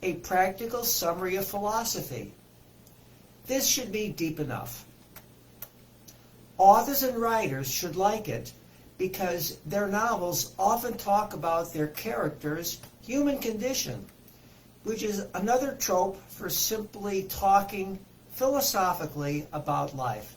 a practical summary of philosophy. This should be deep enough. Authors and writers should like it because their novels often talk about their characters' human condition, which is another trope for simply talking philosophically about life.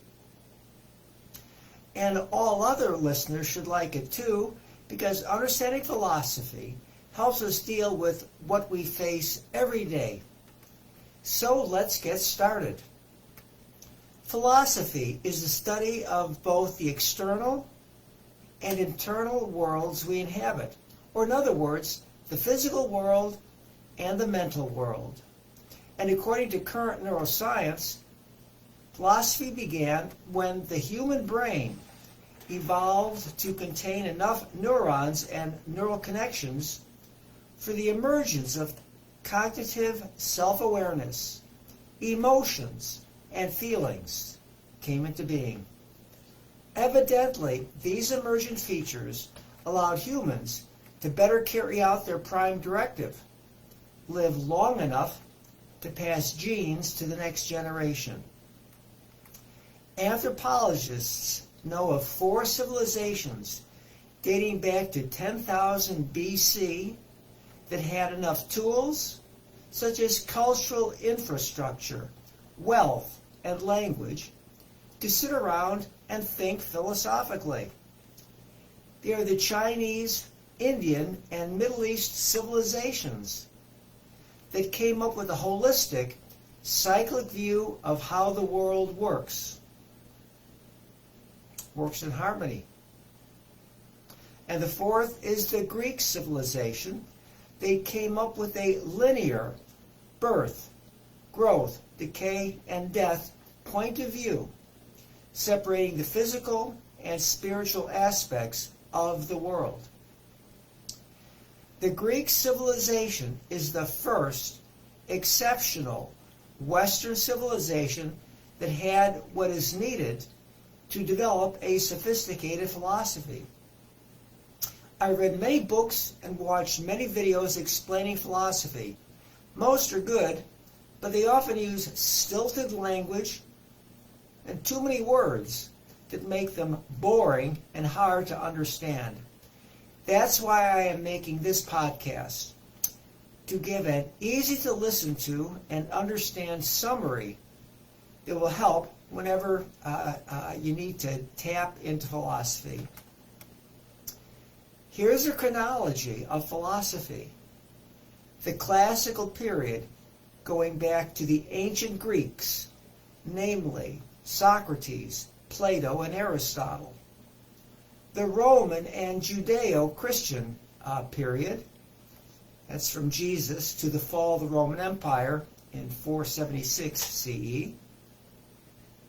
And all other listeners should like it too, because understanding philosophy helps us deal with what we face every day. So let's get started. Philosophy is the study of both the external and internal worlds we inhabit, or in other words, the physical world and the mental world. And according to current neuroscience, philosophy began when the human brain evolved to contain enough neurons and neural connections for the emergence of cognitive self-awareness, emotions, and feelings came into being. Evidently, these emergent features allowed humans to better carry out their prime directive, live long enough to pass genes to the next generation. Anthropologists know of 4 civilizations dating back to 10,000 BC that had enough tools, such as cultural infrastructure, wealth, and language, to sit around and think philosophically. They are the Chinese, Indian, and Middle East civilizations that came up with a holistic, cyclic view of how the world works in harmony. And the 4th is the Greek civilization. They came up with a linear birth, growth, decay, and death point of view, separating the physical and spiritual aspects of the world. The Greek civilization is the first exceptional Western civilization that had what is needed to develop a sophisticated philosophy. I read many books and watched many videos explaining philosophy. Most are good, but they often use stilted language and too many words that make them boring and hard to understand. That's why I am making this podcast, to give an easy to listen to and understand summary that will help whenever you need to tap into philosophy. Here's a chronology of philosophy. The classical period, going back to the ancient Greeks, namely Socrates, Plato, and Aristotle. The Roman and Judeo-Christian period, that's from Jesus to the fall of the Roman Empire in 476 CE.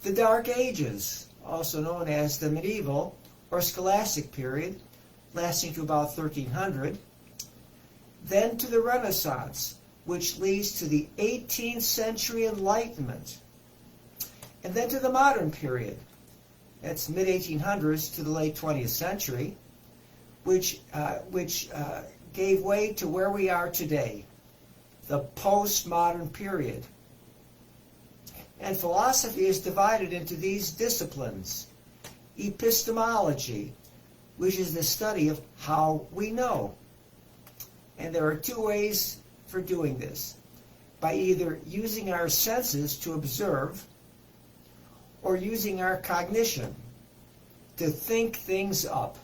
The Dark Ages, also known as the medieval or scholastic period, lasting to about 1300. Then to the Renaissance, which leads to the 18th century Enlightenment. And then to the modern period, that's mid-1800s to the late 20th century, which gave way to where we are today, the postmodern period. And philosophy is divided into these disciplines. Epistemology, which is the study of how we know. And there are 2 ways for doing this: by either using our senses to observe or using our cognition to think things up.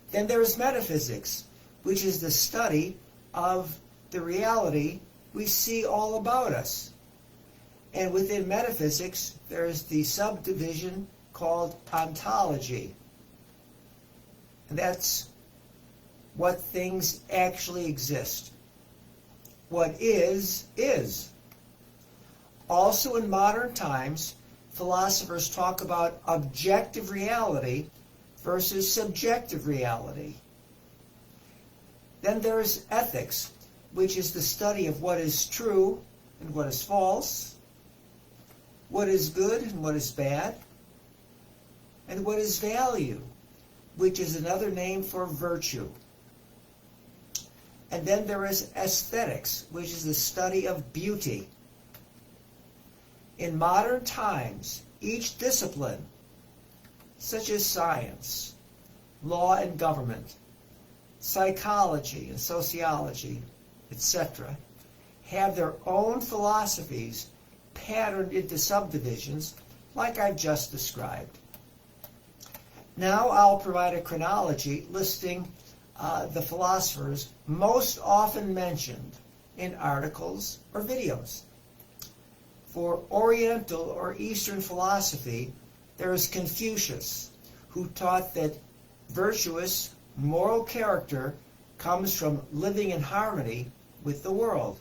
Then there is metaphysics, which is the study of the reality we see all about us. And within metaphysics, there is the subdivision called ontology. And that's what things actually exist. What is, is. Also in modern times, philosophers talk about objective reality versus subjective reality. Then there's ethics, which is the study of what is true and what is false, what is good and what is bad, and what is value, which is another name for virtue. And then there is aesthetics, which is the study of beauty. In modern times, each discipline, such as science, law and government, psychology and sociology, etc., have their own philosophies patterned into subdivisions like I've just described. Now I'll provide a chronology listing the philosophers most often mentioned in articles or videos. For Oriental or Eastern philosophy, there is Confucius, who taught that virtuous moral character comes from living in harmony with the world.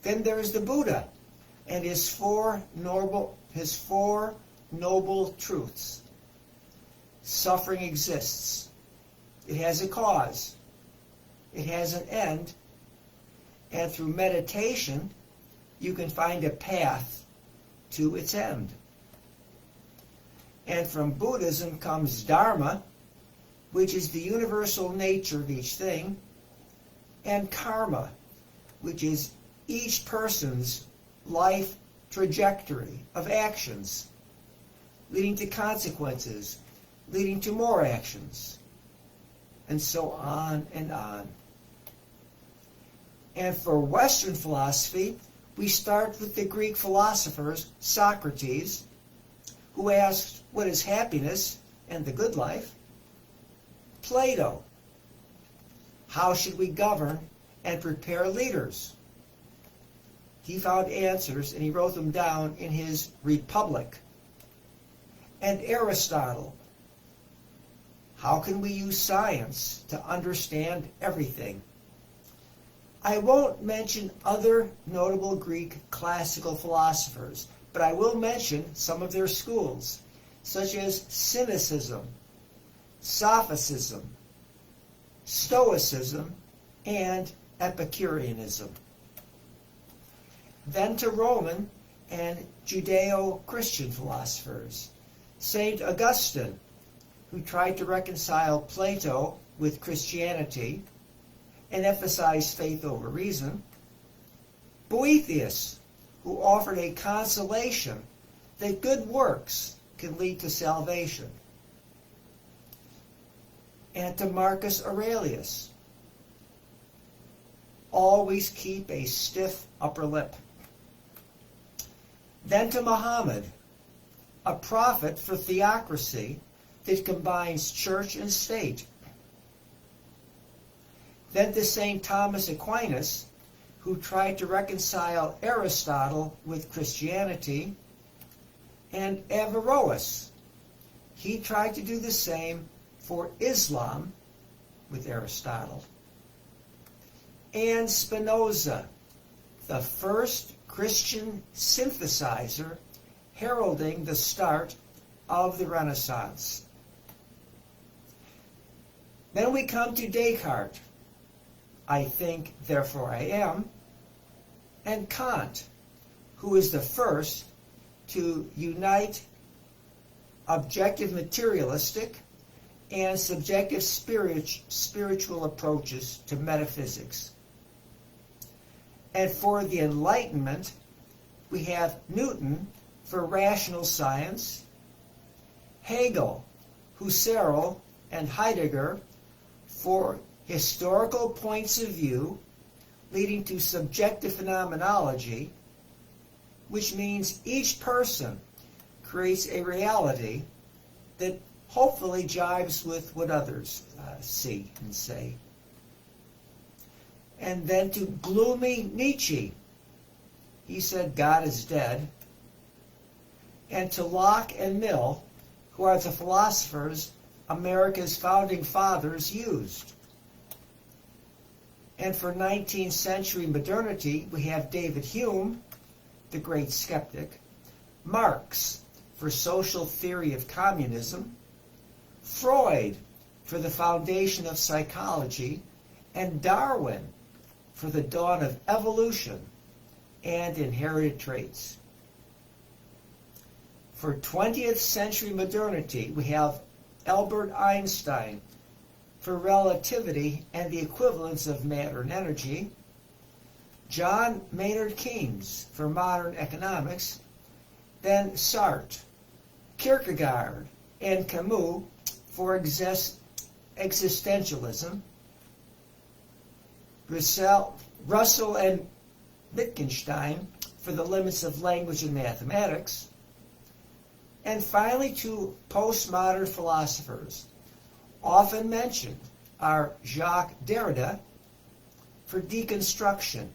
Then there is the Buddha and his four noble truths. Suffering exists. It has a cause. It has an end. And through meditation, you can find a path to its end. And from Buddhism comes Dharma, which is the universal nature of each thing, and karma, which is each person's life trajectory of actions, leading to consequences, leading to more actions, and so on and on. And for Western philosophy, we start with the Greek philosophers, Socrates, who asked, what is happiness and the good life? Plato, how should we govern and prepare leaders? He found answers and he wrote them down in his Republic. And Aristotle, how can we use science to understand everything? I won't mention other notable Greek classical philosophers, but I will mention some of their schools, such as Cynicism, Sophicism, Stoicism, and Epicureanism. Then to Roman and Judeo-Christian philosophers. St. Augustine, who tried to reconcile Plato with Christianity and emphasize faith over reason. Boethius, who offered a consolation that good works can lead to salvation. And to Marcus Aurelius, always keep a stiff upper lip. Then to Muhammad, a prophet for theocracy that combines church and state. Then to St. Thomas Aquinas, who tried to reconcile Aristotle with Christianity, and Averroes. He tried to do the same for Islam with Aristotle. And Spinoza, the first Christian synthesizer, heralding the start of the Renaissance. Then we come to Descartes, I think, therefore I am, and Kant, who is the first to unite objective materialistic and subjective spiritual approaches to metaphysics. And for the Enlightenment, we have Newton for rational science, Hegel, Husserl, and Heidegger for historical points of view leading to subjective phenomenology, which means each person creates a reality that hopefully jives with what others see and say. And then to gloomy Nietzsche, he said God is dead. And to Locke and Mill, who are the philosophers America's founding fathers used. And for 19th century modernity, we have David Hume, the great skeptic, Marx for social theory of communism, Freud for the foundation of psychology, and Darwin for the dawn of evolution and inherited traits. For 20th century modernity, we have Albert Einstein for relativity and the equivalence of matter and energy, John Maynard Keynes for modern economics, then Sartre, Kierkegaard, and Camus for existentialism, Russell and Wittgenstein for the limits of language and mathematics, and finally two postmodern philosophers often mentioned are Jacques Derrida for deconstruction,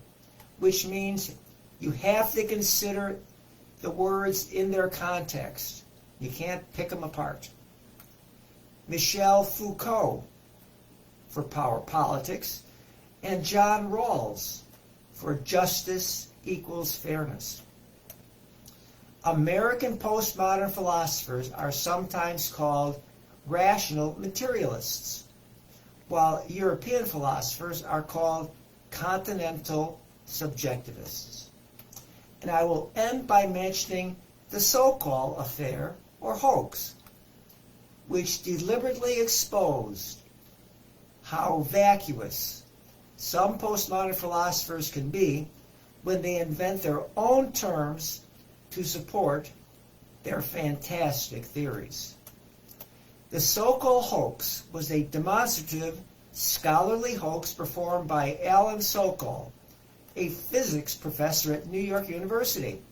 which means you have to consider the words in their context. You can't pick them apart. Michel Foucault for power politics, and John Rawls for justice equals fairness. American postmodern philosophers are sometimes called rational materialists, while European philosophers are called continental subjectivists. And I will end by mentioning the so-called affair or hoax, which deliberately exposed how vacuous some postmodern philosophers can be when they invent their own terms to support their fantastic theories. The so-called hoax was a demonstrative, scholarly hoax performed by Alan Sokal, a physics professor at New York University.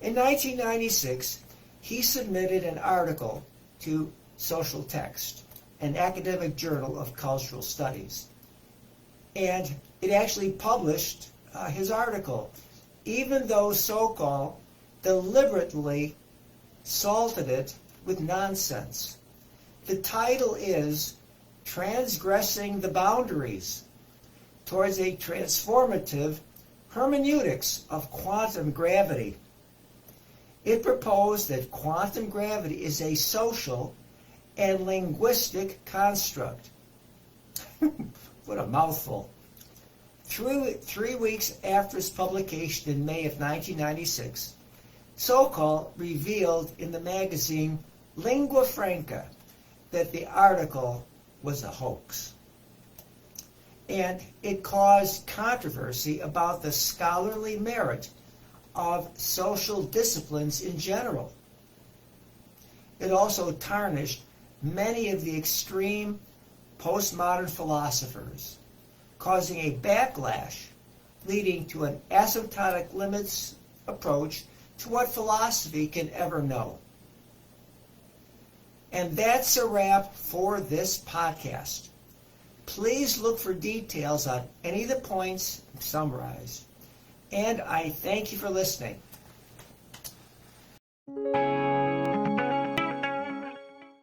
In 1996, he submitted an article to Social Text, an academic journal of cultural studies. And it actually published his article, even though Sokal deliberately salted it with nonsense. The title is Transgressing the Boundaries Towards a Transformative Hermeneutics of Quantum Gravity. It proposed that quantum gravity is a social and linguistic construct. What a mouthful. 3 weeks after its publication in May of 1996, Sokal revealed in the magazine Lingua Franca that the article was a hoax. And it caused controversy about the scholarly merit of social disciplines in general. It also tarnished many of the extreme postmodern philosophers, causing a backlash leading to an asymptotic limits approach to what philosophy can ever know. And that's a wrap for this podcast. Please look for details on any of the points summarized. And I thank you for listening.